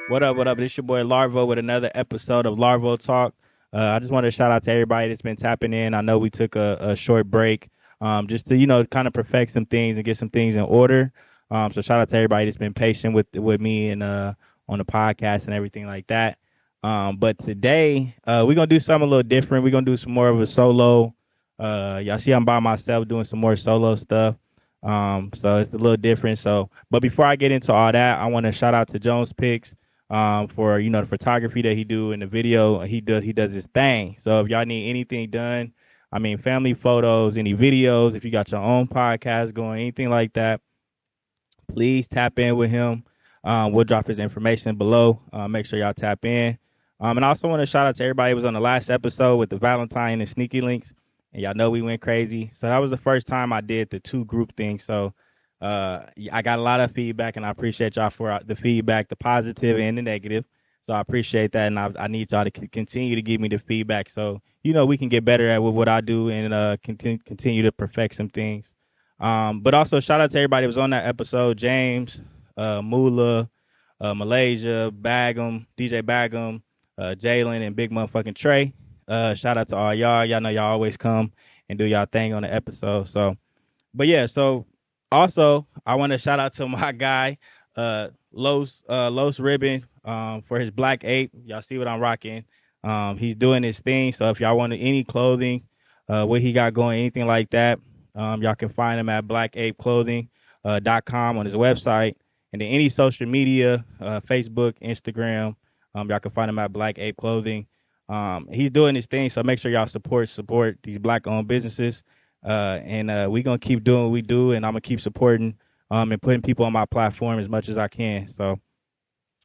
What up? What up? This your boy Larvo with another episode of LarvoTalk. I just want to shout out to everybody that's been tapping in. I know we took a short break just to kind of perfect some things and get some things in order. So shout out to everybody that's been patient with me and on the podcast and everything like that. But today we're gonna do something a little different. We're gonna do some more of a solo. Y'all see I'm by myself doing some more solo stuff. So it's a little different. But before I get into all that, I want to shout out to Jones Picks for the photography that he do and the video he does his thing. So if y'all need anything done, I mean family photos, any videos, if you got your own podcast going, anything like that, please tap in with him. We'll drop his information below. Make sure y'all tap in. And I also want to shout out to everybody who was on the last episode with the Valentine and Sneaky Links. And y'all know we went crazy. So that was the first time I did the two group thing. So I got a lot of feedback, and I appreciate y'all for the feedback, the positive and the negative. So I appreciate that, and I need y'all to continue to give me the feedback so we can get better at what I do and continue to perfect some things. But also shout out to everybody that was on that episode: James, Mula, Malaysia, Bagum, DJ Bagum, Jalen, and Big Motherfucking Trey. Shout out to all y'all. Y'all know y'all always come and do y'all thing on the episode. So, but yeah, so also I want to shout out to my guy, Los Ribbon, for his Black Ape. Y'all see what I'm rocking. He's doing his thing. So if y'all want any clothing, what he got going, anything like that, y'all can find him at blackapeclothing.com on his website. And then any social media, Facebook, Instagram, y'all can find him at Black Ape Clothing. He's doing his thing, so make sure y'all support these black-owned businesses. And we're going to keep doing what we do, and I'm going to keep supporting and putting people on my platform as much as I can. So,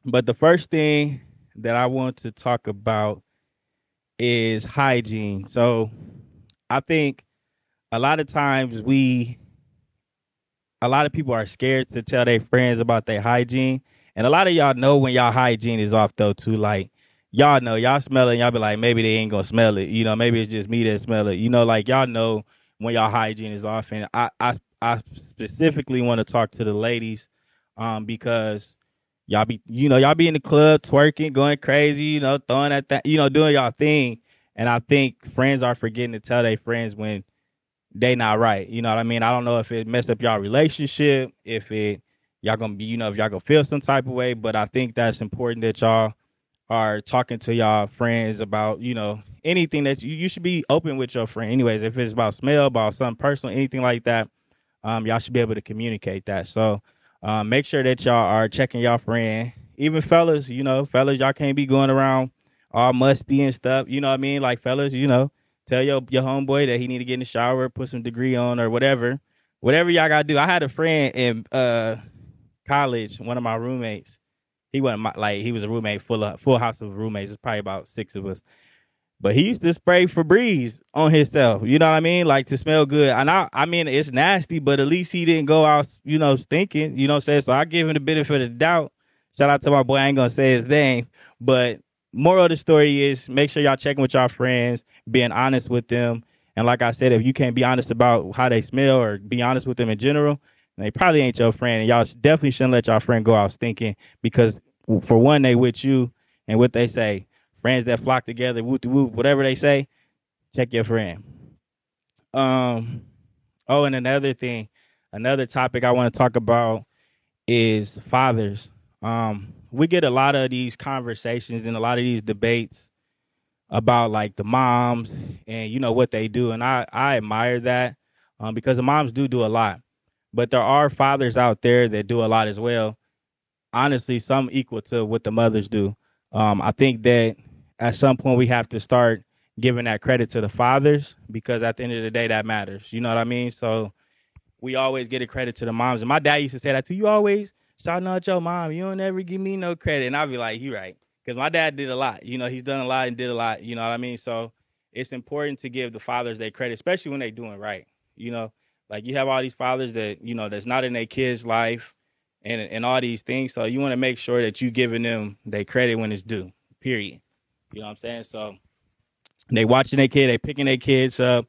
but the first thing that I want to talk about is hygiene. So I think a lot of times a lot of people are scared to tell their friends about their hygiene. And a lot of y'all know when y'all hygiene is off, though, too. Like, y'all know, y'all smell it, and y'all be like, maybe they ain't going to smell it. Maybe it's just me that smell it. Like, y'all know when y'all hygiene is off. And I specifically want to talk to the ladies because y'all be in the club twerking, going crazy, throwing at that, doing y'all thing. And I think friends are forgetting to tell their friends when they not right. You know what I mean? I don't know if it messed up y'all relationship, if y'all gonna be, if y'all gonna feel some type of way, but I think that's important that y'all are talking to y'all friends about, anything that you should be open with your friend. Anyways, if it's about smell, about something personal, anything like that, y'all should be able to communicate that. So make sure that y'all are checking y'all friend. Even fellas, y'all can't be going around all musty and stuff. You know what I mean? Like fellas, tell your homeboy that he need to get in the shower, put some degree on or whatever. Whatever y'all gotta do. I had a friend in college, one of my roommates. He wasn't he was a roommate, full house of roommates. It's probably about 6 of us. But he used to spray Febreze on himself, you know what I mean? Like to smell good. And I mean it's nasty, but at least he didn't go out, stinking, you know what I'm saying? So I give him the benefit of the doubt. Shout out to my boy, I ain't gonna say his name. But moral of the story is make sure y'all checking with y'all friends, being honest with them. And like I said, if you can't be honest about how they smell or be honest with them in general, they probably ain't your friend. And y'all definitely shouldn't let y'all friend go out stinking because, for one, they with you. And what they say, friends that flock together, whoop-de-whoop, whatever they say, check your friend. And another topic I want to talk about is fathers. We get a lot of these conversations and a lot of these debates about like the moms and what they do, and I admire that because the moms do a lot, but there are fathers out there that do a lot as well. Honestly, some equal to what the mothers do. I think that at some point we have to start giving that credit to the fathers because at the end of the day that matters. You know what I mean? So we always get a credit to the moms, and my dad used to say that too. You always shouting out your mom. You don't ever give me no credit, and I'd be like, you right. Because my dad did a lot. He's done a lot and did a lot. You know what I mean? So it's important to give the fathers their credit, especially when they're doing right. Like you have all these fathers that, that's not in their kids' life and all these things. So you want to make sure that you giving them their credit when it's due, period. You know what I'm saying? So they watching their kid, they picking their kids up,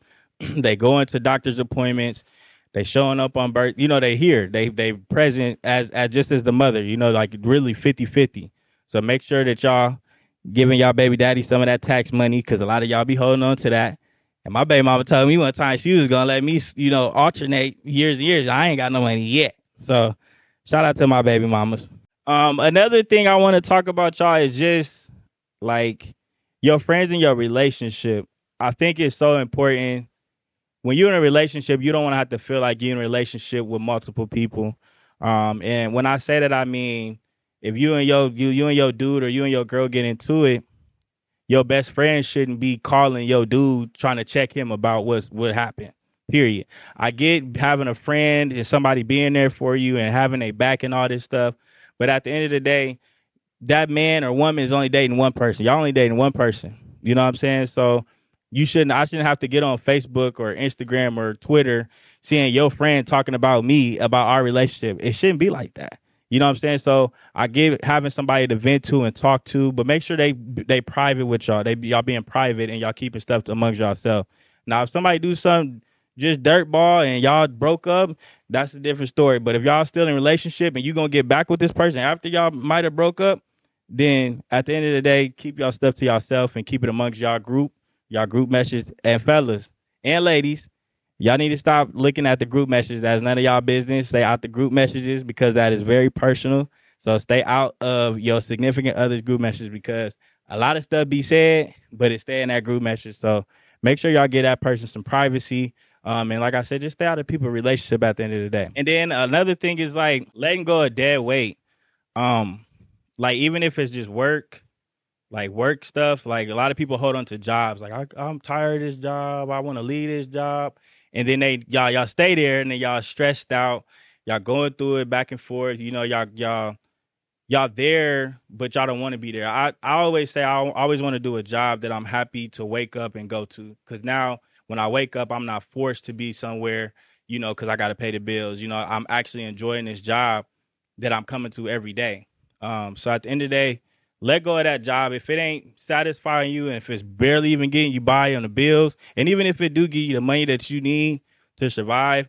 they going to doctor's appointments, they showing up on birth. They here, they present as just as the mother, like really 50-50. So make sure that y'all giving y'all baby daddy some of that tax money, because a lot of y'all be holding on to that. And my baby mama told me one time she was gonna let me, alternate years and years. I ain't got no money yet. So shout out to my baby mamas. Another thing I want to talk about, y'all, is just like your friends and your relationship. I think it's so important when you're in a relationship. You don't want to have to feel like you're in a relationship with multiple people. And when I say that, I mean if you and your dude or you and your girl get into it, your best friend shouldn't be calling your dude trying to check him about what happened. Period. I get having a friend and somebody being there for you and having a back and all this stuff, but at the end of the day, that man or woman is only dating one person. Y'all only dating one person. You know what I'm saying? So I shouldn't have to get on Facebook or Instagram or Twitter seeing your friend talking about me about our relationship. It shouldn't be like that. You know what I'm saying? So I get having somebody to vent to and talk to, but make sure they private with y'all. Y'all being private and y'all keeping stuff amongst yourself. Now if somebody do something just dirtball and y'all broke up, that's a different story. But if y'all still in a relationship and you gonna get back with this person after y'all might have broke up, then at the end of the day, keep y'all stuff to yourself and keep it amongst y'all group messages. And fellas and ladies, y'all need to stop looking at the group messages. That's none of y'all business. Stay out the group messages because that is very personal. So stay out of your significant other's group messages because a lot of stuff be said, but it stay in that group message. So make sure y'all give that person some privacy. And like I said, just stay out of people's relationship at the end of the day. And then another thing is like letting go of dead weight. Like even if it's just work, like work stuff, like a lot of people hold on to jobs. Like I'm tired of this job. I want to leave this job, and then y'all stay there, and then y'all stressed out. Y'all going through it back and forth. You know, y'all there, but y'all don't want to be there. I always say I always want to do a job that I'm happy to wake up and go to. Because now when I wake up, I'm not forced to be somewhere, because I got to pay the bills. I'm actually enjoying this job that I'm coming to every day. So at the end of the day, let go of that job. If it ain't satisfying you and if it's barely even getting you by on the bills, and even if it do give you the money that you need to survive,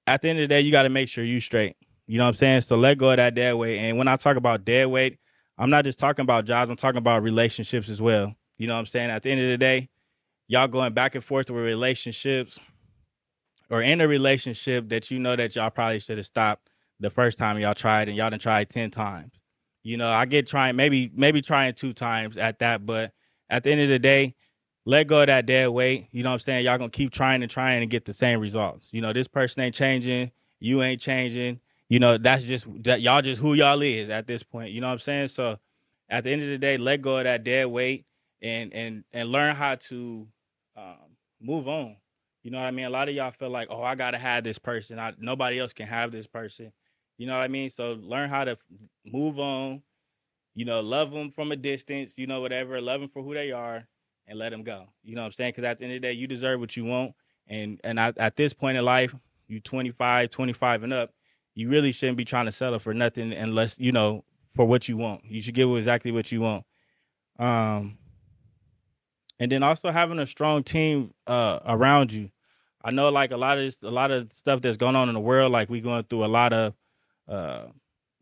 at the end of the day, you got to make sure you straight. You know what I'm saying? So let go of that dead weight. And when I talk about dead weight, I'm not just talking about jobs. I'm talking about relationships as well. You know what I'm saying? At the end of the day, y'all going back and forth with relationships or in a relationship that you know that y'all probably should have stopped the first time y'all tried and y'all done tried 10 times. I get trying, maybe trying 2 times at that, but at the end of the day, let go of that dead weight. You know what I'm saying? Y'all gonna keep trying and get the same results. This person ain't changing, you ain't changing. That's just that y'all just who y'all is at this point. You know what I'm saying? So at the end of the day, let go of that dead weight and learn how to move on. You know what I mean? A lot of y'all feel like, oh, I gotta have this person. Nobody else can have this person. You know what I mean? So learn how to move on. Love them from a distance. Whatever. Love them for who they are, and let them go. You know what I'm saying? Because at the end of the day, you deserve what you want. At this point in life, you 25 and up, you really shouldn't be trying to settle for nothing unless for what you want. You should get exactly what you want. And then also having a strong team around you. I know like a lot of stuff that's going on in the world, like we going through a lot of uh,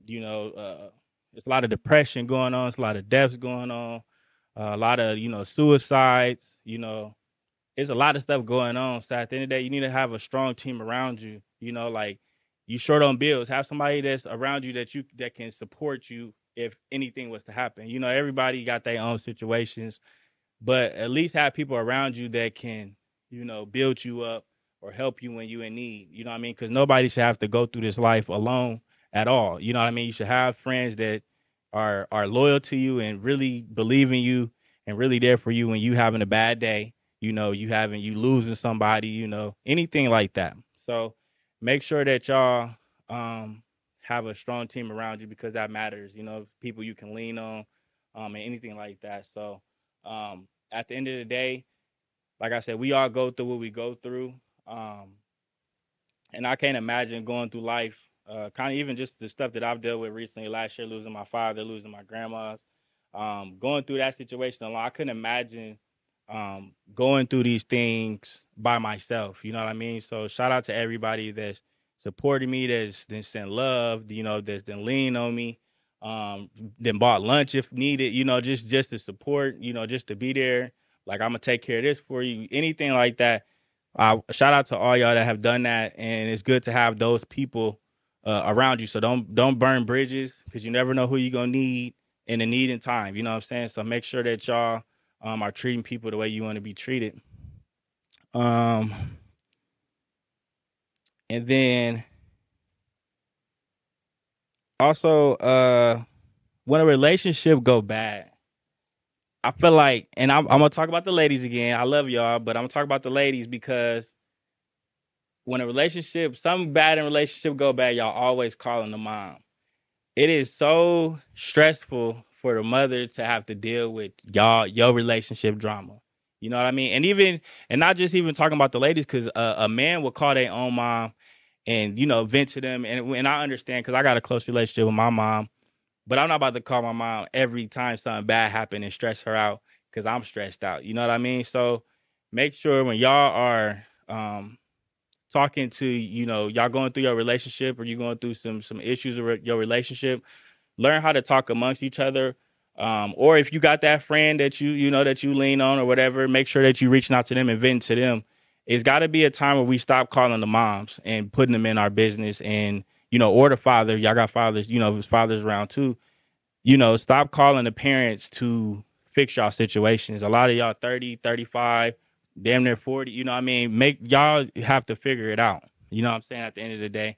there's a lot of depression going on, it's a lot of deaths going on, a lot of suicides. There's a lot of stuff going on. So at the end of the day, you need to have a strong team around you. Like you short on bills, have somebody that's around you that can support you if anything was to happen. Everybody got their own situations, but at least have people around you that can, build you up or help you when you're in need. You know what I mean? Because nobody should have to go through this life alone at all. You know what I mean? You should have friends that are loyal to you and really believe in you and really there for you when you having a bad day. You losing somebody. Anything like that. So make sure that y'all have a strong team around you because that matters. People you can lean on and anything like that. So at the end of the day, like I said, we all go through what we go through. And I can't imagine going through life, kind of even just the stuff that I've dealt with recently, last year, losing my father, losing my grandmas, going through that situation alone. I couldn't imagine going through these things by myself. You know what I mean? So shout out to everybody that's supporting me, that's been sent love, that's been leaning on me. then bought lunch if needed, just to support, just to be there. Like, I'm gonna take care of this for you, anything like that. Shout out to all y'all that have done that, and it's good to have those people around you. So don't burn bridges, because you never know who you're gonna need in the need in time. You know what I'm saying? So make sure that y'all are treating people the way you want to be treated. Um, and then also, when a relationship go bad, I feel like, and I'm gonna talk about the ladies again. I love y'all, but I'm gonna talk about the ladies, because when a relationship, something bad in a relationship go bad, y'all always calling the mom. It is so stressful for the mother to have to deal with your relationship drama. You know what I mean? And not just even talking about the ladies, because a man will call their own mom and vent to them, and I understand, because I got a close relationship with my mom, but I'm not about to call my mom every time something bad happens and stress her out, because I'm stressed out. You know what I mean? So make sure when y'all are talking to, y'all going through your relationship, or you going through some issues with your relationship, learn how to talk amongst each other. Or if you got that friend that that you lean on or whatever, make sure that you reaching out to them and venting to them. It's got to be a time where we stop calling the moms and putting them in our business, and or the father. Y'all got fathers, his father's around too. Stop calling the parents to fix y'all situations. A lot of y'all 30, 35, damn near 40, what I mean? Y'all have to figure it out. You know what I'm saying? At the end of the day,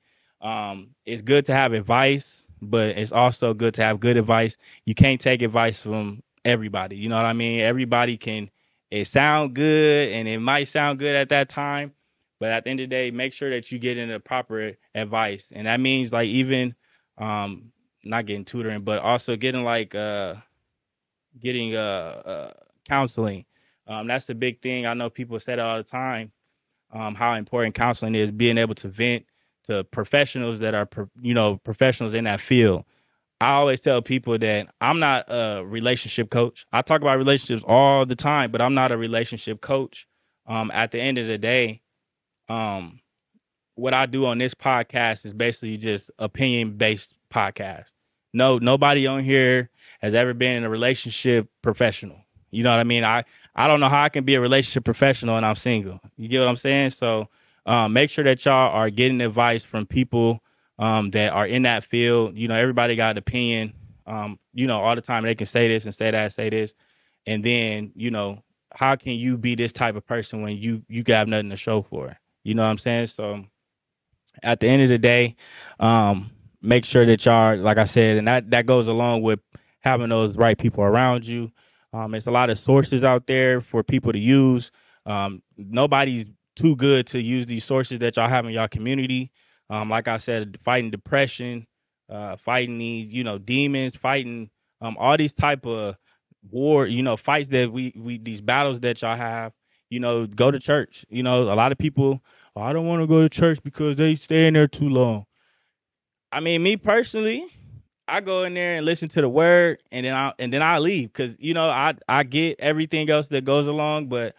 it's good to have advice, but it's also good to have good advice. You can't take advice from everybody. You know what I mean? Everybody it sound good, and it might sound good at that time, but at the end of the day, make sure that you get in the proper advice. And that means, like, even, not getting tutoring, but also getting counseling. That's the big thing. I know people say that all the time. How important counseling is, being able to vent to professionals that are professionals in that field. I always tell people that I'm not a relationship coach. I talk about relationships all the time, but I'm not a relationship coach. At the end of the day, um, what I do on this podcast is basically just opinion based podcast. No, nobody on here has ever been in a relationship professional. You know what I mean? I don't know how I can be a relationship professional and I'm single. You get what I'm saying? So make sure that y'all are getting advice from people that are in that field. Everybody got an opinion. All the time they can say this and say that, say this, and then how can you be this type of person when you got nothing to show for it? You know what I'm saying? So at the end of the day, make sure that y'all, like I said, and that goes along with having those right people around you. There's a lot of sources out there for people to use. Nobody's too good to use these sources that y'all have in y'all community. Like I said, fighting depression, fighting these, demons, fighting all these type of war, fights that we these battles that y'all have. Go to church. A lot of people, "Oh, I don't want to go to church because they stay in there too long." I mean, me personally, I go in there and listen to the word, and then I leave, because I get everything else that goes along, but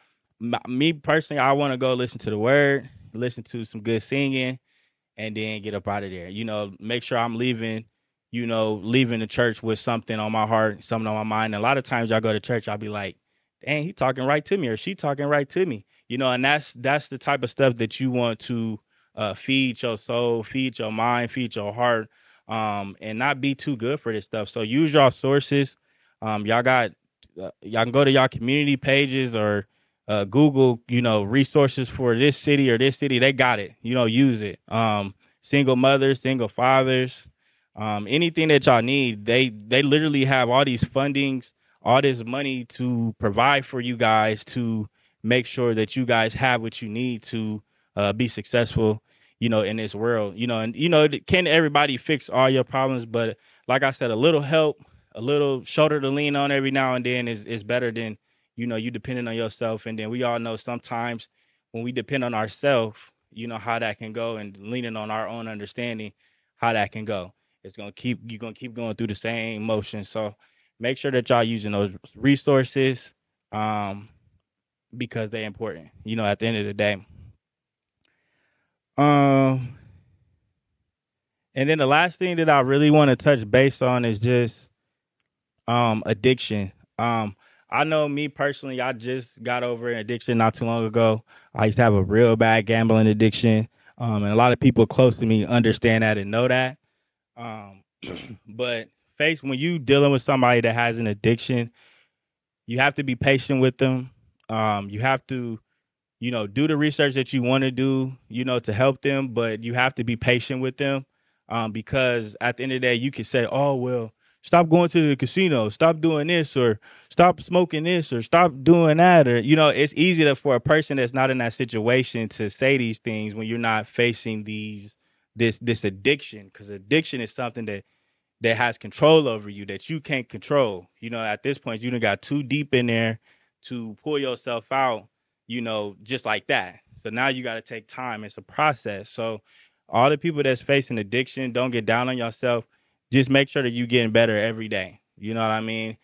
me personally, I want to go listen to the word, listen to some good singing, and then get up out of there. Make sure I'm leaving, leaving the church with something on my heart, something on my mind. And a lot of times I go to church, I'll be like, dang, he talking right to me, or she talking right to me. And that's the type of stuff that you want to feed your soul, feed your mind, feed your heart, and not be too good for this stuff. So use your sources. Y'all can go to y'all community pages, or Google, resources for this city or this city. They got it. Use it. Single mothers, single fathers, anything that y'all need. They literally have all these fundings, all this money to provide for you guys, to make sure that you guys have what you need to be successful, in this world. And can everybody fix all your problems? But like I said, a little help, a little shoulder to lean on every now and then is better than you depending on yourself. And then we all know sometimes when we depend on ourselves, how that can go, and leaning on our own understanding, how that can go. You're gonna keep going through the same motion. So make sure that y'all using those resources, because they're important. At the end of the day. Um, And then the last thing that I really want to touch base on is just addiction. I know me personally, I just got over an addiction not too long ago. I used to have a real bad gambling addiction. And a lot of people close to me understand that and know that. Um, but when you dealing with somebody that has an addiction, you have to be patient with them. You have to, do the research that you want to do, to help them, but you have to be patient with them, because at the end of the day, you can say, oh, well, stop going to the casino, stop doing this, or stop smoking this, or stop doing that. Or, it's easy for a person that's not in that situation to say these things when you're not facing this addiction, because addiction is something that has control over you that you can't control. At this point, you done got too deep in there to pull yourself out, just like that. So now you got to take time. It's a process. So all the people that's facing addiction, don't get down on yourself. Just make sure that you're getting better every day. You know what I mean?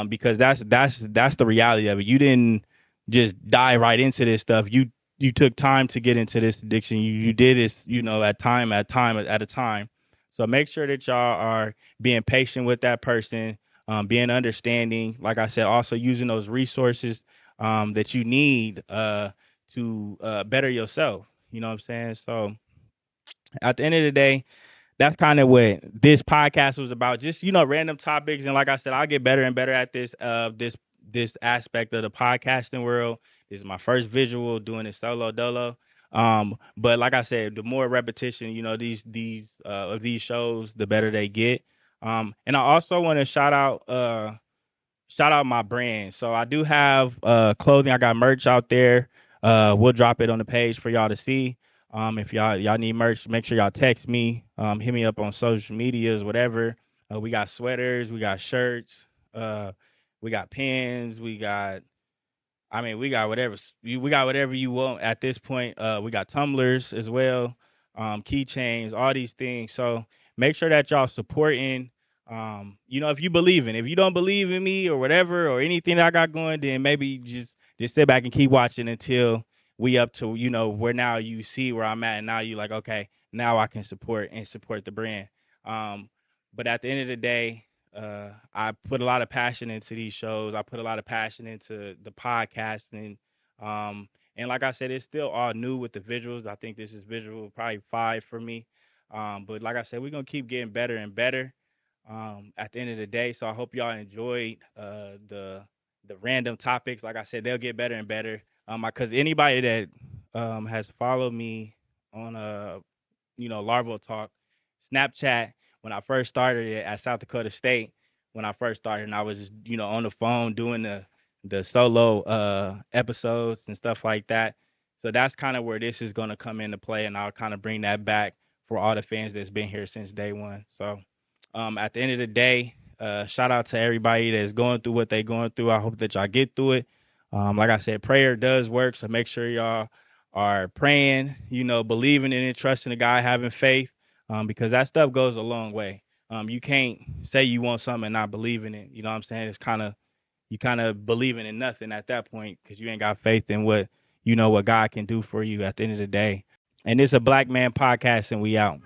Because that's the reality of it. You didn't just dive right into this stuff. You took time to get into this addiction. You did this, at a time. So make sure that y'all are being patient with that person, being understanding. Like I said, also using those resources that you need to better yourself. You know what I'm saying? So at the end of the day, that's kind of what this podcast was about. Just random topics, and like I said, I'll get better and better at this aspect of the podcasting world. This is my first visual doing it solo dolo. But like I said, the more repetition, these of these shows, the better they get. And I also want to shout out my brand. So I do have clothing. I got merch out there. We'll drop it on the page for y'all to see. If y'all need merch, make sure y'all text me. Hit me up on social medias, whatever. We got sweaters, we got shirts, we got pins, we got whatever you want at this point. We got tumblers as well, keychains, all these things. So make sure that y'all supporting. If you believe in, if you don't believe in me or whatever or anything that I got going, then maybe just sit back and keep watching until we up to where now you see where I'm at, and now you like, okay, now I can support the brand. But at the end of the day, I put a lot of passion into these shows. I put a lot of passion into the podcasting. And like I said, it's still all new with the visuals. I think this is visual probably 5 for me. But like I said, we're going to keep getting better and better at the end of the day. So I hope y'all enjoyed the random topics. Like I said, they'll get better and better. Because anybody that has followed me on LarvoTalk, Snapchat, when I first started it at South Dakota State, when I first started, and I was just, on the phone doing the solo episodes and stuff like that. So that's kind of where this is going to come into play, and I'll kind of bring that back for all the fans that's been here since day one. So at the end of the day, shout out to everybody that's going through what they're going through. I hope that y'all get through it. Like I said, prayer does work, so make sure y'all are praying, believing in it, trusting the God, having faith, because that stuff goes a long way. You can't say you want something and not believe in it. You know what I'm saying? It's you kind of believing in nothing at that point because you ain't got faith in what God can do for you at the end of the day. And it's a Black Man podcast, and we out.